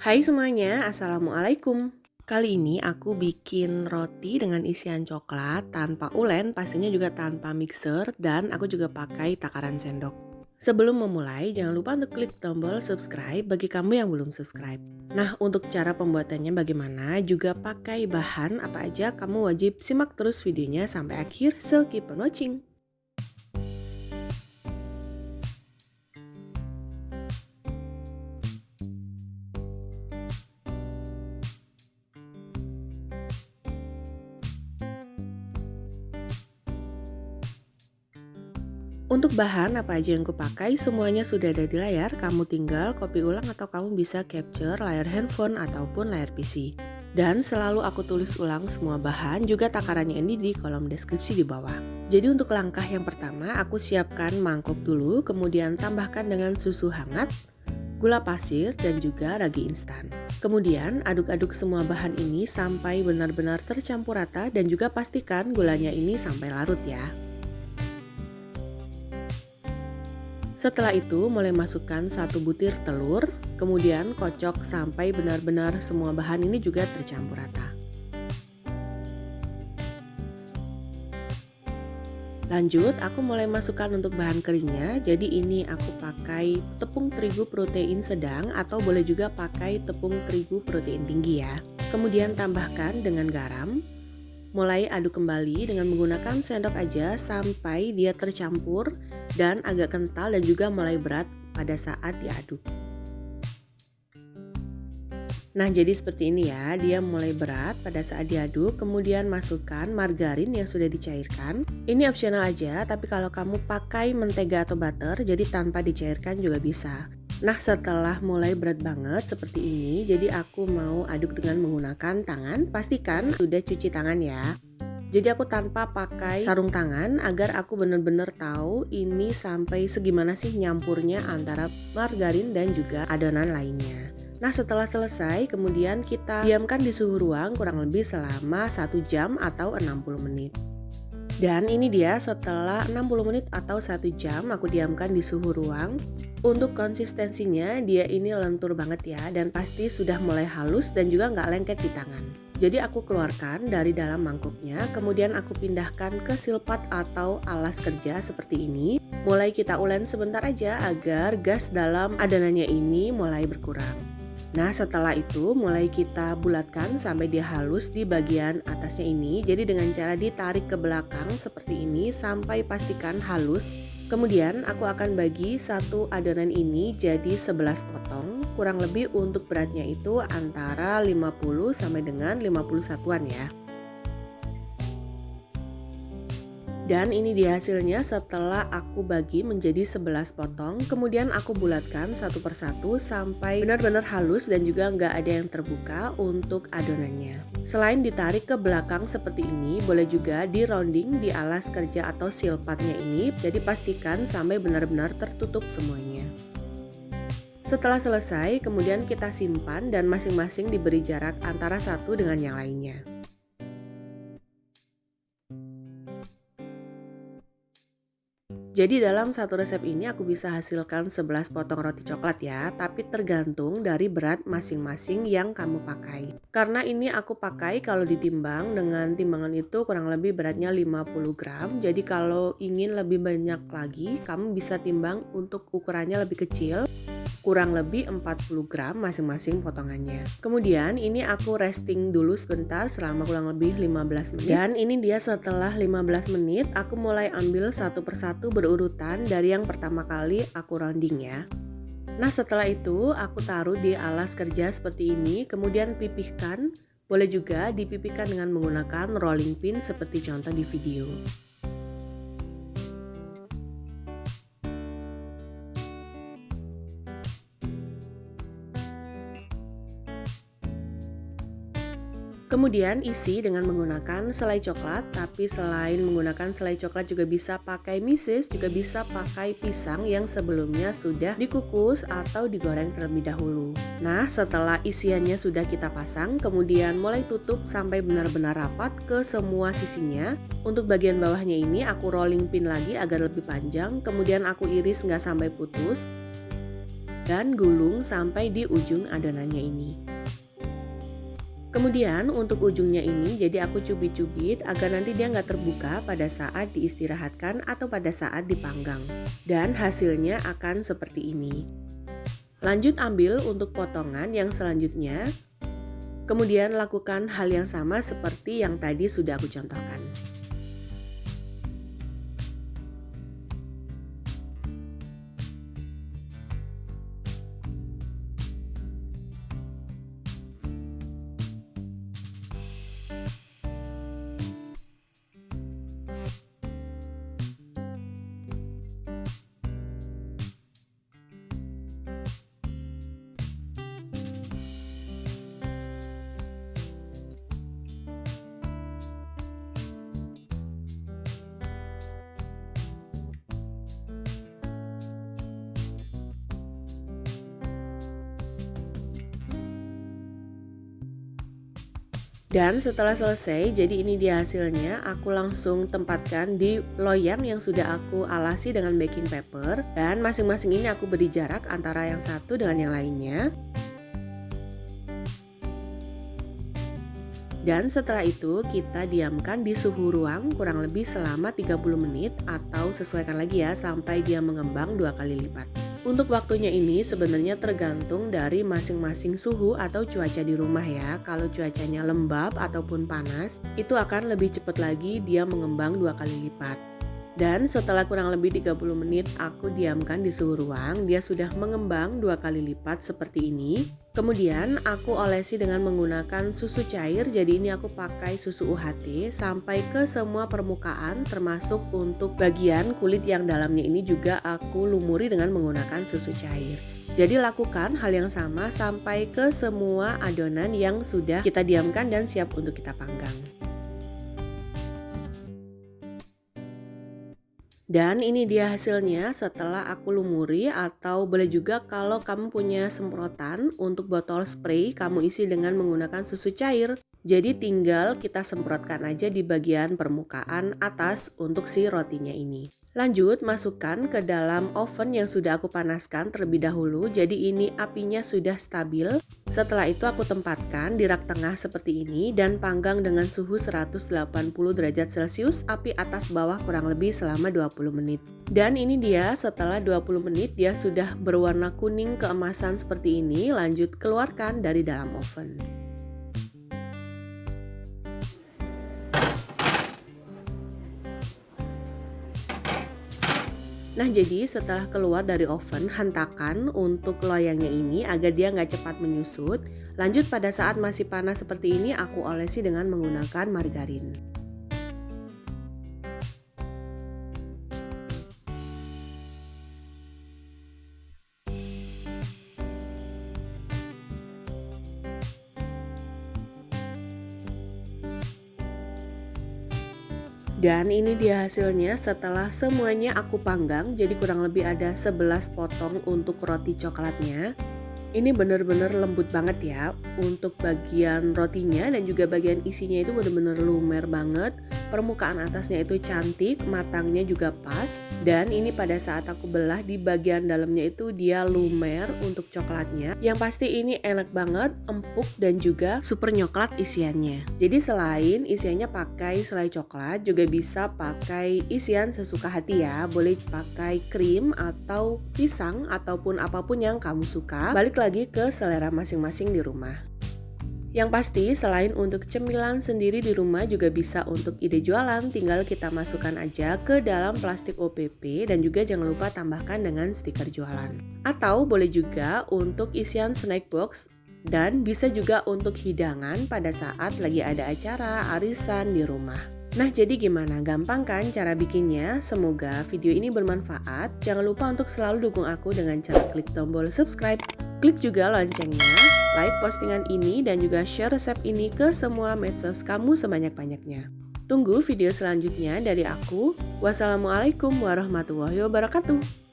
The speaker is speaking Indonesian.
Hai semuanya, Assalamualaikum. Kali ini aku bikin roti dengan isian coklat tanpa ulen, pastinya juga tanpa mixer, dan aku juga pakai takaran sendok. Sebelum memulai, jangan lupa untuk klik tombol subscribe bagi kamu yang belum subscribe. Nah, untuk cara pembuatannya bagaimana, juga pakai bahan apa aja, kamu wajib simak terus videonya sampai akhir, so keep on watching. Untuk bahan apa aja yang kupakai semuanya sudah ada di layar, kamu tinggal copy ulang atau kamu bisa capture layar handphone ataupun layar PC. Dan selalu aku tulis ulang semua bahan juga takarannya ini di kolom deskripsi di bawah. Jadi untuk langkah yang pertama aku siapkan mangkok dulu, kemudian tambahkan dengan susu hangat, gula pasir dan juga ragi instan. Kemudian aduk-aduk semua bahan ini sampai benar-benar tercampur rata dan juga pastikan gulanya ini sampai larut ya. Setelah itu mulai masukkan 1 butir telur, kemudian kocok sampai benar-benar semua bahan ini juga tercampur rata. Lanjut, aku mulai masukkan untuk bahan keringnya, jadi ini aku pakai tepung terigu protein sedang atau boleh juga pakai tepung terigu protein tinggi ya. Kemudian tambahkan dengan garam. Mulai aduk kembali dengan menggunakan sendok aja sampai dia tercampur dan agak kental dan juga mulai berat pada saat diaduk. Nah, jadi seperti ini ya, dia mulai berat pada saat diaduk, kemudian masukkan margarin yang sudah dicairkan. Ini opsional aja, tapi kalau kamu pakai mentega atau butter, jadi tanpa dicairkan juga bisa. Nah, setelah mulai berat banget seperti ini, jadi aku mau aduk dengan menggunakan tangan. Pastikan sudah cuci tangan ya. Jadi aku tanpa pakai sarung tangan agar aku benar-benar tahu ini sampai segimana sih nyampurnya antara margarin dan juga adonan lainnya. Nah, setelah selesai kemudian kita diamkan di suhu ruang kurang lebih selama 1 jam atau 60 menit. Dan ini dia setelah 60 menit atau 1 jam aku diamkan di suhu ruang. Untuk konsistensinya dia ini lentur banget ya dan pasti sudah mulai halus dan juga nggak lengket di tangan. Jadi aku keluarkan dari dalam mangkuknya, kemudian aku pindahkan ke silpat atau alas kerja seperti ini. Mulai kita ulen sebentar aja agar gas dalam adonannya ini mulai berkurang. Nah, setelah itu mulai kita bulatkan sampai dia halus di bagian atasnya ini. Jadi dengan cara ditarik ke belakang seperti ini sampai pastikan halus. Kemudian aku akan bagi satu adonan ini jadi 11 potong. Kurang lebih untuk beratnya itu antara 50 sampai dengan 50 satuan ya. Dan ini dia hasilnya setelah aku bagi menjadi 11 potong, kemudian aku bulatkan satu persatu sampai benar-benar halus dan juga nggak ada yang terbuka untuk adonannya. Selain ditarik ke belakang seperti ini, boleh juga di rounding di alas kerja atau silpatnya ini, jadi pastikan sampai benar-benar tertutup semuanya. Setelah selesai, kemudian kita simpan dan masing-masing diberi jarak antara satu dengan yang lainnya. Jadi dalam satu resep ini aku bisa hasilkan 11 potong roti coklat ya, tapi tergantung dari berat masing-masing yang kamu pakai. Karena ini aku pakai kalau ditimbang dengan timbangan itu kurang lebih beratnya 50 gram, jadi kalau ingin lebih banyak lagi kamu bisa timbang untuk ukurannya lebih kecil. Kurang lebih 40 gram masing-masing potongannya. Kemudian ini aku resting dulu sebentar selama kurang lebih 15 menit. Dan ini dia setelah 15 menit aku mulai ambil satu persatu berurutan dari yang pertama kali aku rounding ya. Nah, setelah itu aku taruh di alas kerja seperti ini, kemudian pipihkan. Boleh juga dipipihkan dengan menggunakan rolling pin seperti contoh di video. Kemudian isi dengan menggunakan selai coklat, tapi selain menggunakan selai coklat juga bisa pakai meses, juga bisa pakai pisang yang sebelumnya sudah dikukus atau digoreng terlebih dahulu. Nah, setelah isiannya sudah kita pasang, kemudian mulai tutup sampai benar-benar rapat ke semua sisinya. Untuk bagian bawahnya ini aku rolling pin lagi agar lebih panjang, kemudian aku iris nggak sampai putus. dan gulung sampai di ujung adonannya ini. Kemudian untuk ujungnya ini jadi aku cubit-cubit agar nanti dia nggak terbuka pada saat diistirahatkan atau pada saat dipanggang. Dan hasilnya akan seperti ini. Lanjut ambil untuk potongan yang selanjutnya. Kemudian lakukan hal yang sama seperti yang tadi sudah aku contohkan. Dan setelah selesai, jadi ini dia hasilnya. Aku langsung tempatkan di loyang yang sudah aku alasi dengan baking paper. Dan masing-masing ini aku beri jarak antara yang satu dengan yang lainnya. Dan setelah itu kita diamkan di suhu ruang kurang lebih selama 30 menit atau sesuaikan lagi ya sampai dia mengembang 2 kali lipat. Untuk waktunya ini sebenarnya tergantung dari masing-masing suhu atau cuaca di rumah ya. Kalau cuacanya lembab ataupun panas, itu akan lebih cepat lagi dia mengembang 2 kali lipat. Dan setelah kurang lebih 30 menit aku diamkan di suhu ruang, dia sudah mengembang 2 kali lipat seperti ini. Kemudian aku olesi dengan menggunakan susu cair, jadi ini aku pakai susu UHT sampai ke semua permukaan termasuk untuk bagian kulit yang dalamnya ini juga aku lumuri dengan menggunakan susu cair. Jadi lakukan hal yang sama sampai ke semua adonan yang sudah kita diamkan dan siap untuk kita panggang. Dan ini dia hasilnya setelah aku lumuri, atau boleh juga kalau kamu punya semprotan untuk botol spray kamu isi dengan menggunakan susu cair. Jadi tinggal kita semprotkan aja di bagian permukaan atas untuk si rotinya ini. Lanjut masukkan ke dalam oven yang sudah aku panaskan terlebih dahulu. Jadi ini apinya sudah stabil. Setelah itu aku tempatkan di rak tengah seperti ini dan panggang dengan suhu 180 derajat Celcius, api atas bawah kurang lebih selama 20 menit. Dan ini dia setelah 20 menit dia sudah berwarna kuning keemasan seperti ini. Lanjut keluarkan dari dalam oven. Nah jadi setelah keluar dari oven, hentakan untuk loyangnya ini agar dia nggak cepat menyusut. Lanjut pada saat masih panas seperti ini aku olesi dengan menggunakan margarin. Dan ini dia hasilnya setelah semuanya aku panggang, jadi kurang lebih ada 11 potong untuk roti coklatnya. Ini bener-bener lembut banget ya untuk bagian rotinya, dan juga bagian isinya itu bener-bener lumer banget. Permukaan atasnya itu cantik, matangnya juga pas, dan ini pada saat aku belah di bagian dalamnya itu dia lumer untuk coklatnya. Yang pasti ini enak banget, empuk dan juga super nyoklat isiannya. Jadi selain isiannya pakai selai coklat, juga bisa pakai isian sesuka hati ya. Boleh pakai krim atau pisang ataupun apapun yang kamu suka. Balik lagi ke selera masing-masing di rumah. Yang pasti selain untuk cemilan sendiri di rumah juga bisa untuk ide jualan, tinggal kita masukkan aja ke dalam plastik OPP dan juga jangan lupa tambahkan dengan stiker jualan. Atau boleh juga untuk isian snack box dan bisa juga untuk hidangan pada saat lagi ada acara arisan di rumah. Nah jadi gimana? Gampang kan cara bikinnya? Semoga video ini bermanfaat. Jangan lupa untuk selalu dukung aku dengan cara klik tombol subscribe. Klik juga loncengnya, like postingan ini dan juga share resep ini ke semua medsos kamu sebanyak-banyaknya. Tunggu video selanjutnya dari aku. Wassalamualaikum warahmatullahi wabarakatuh.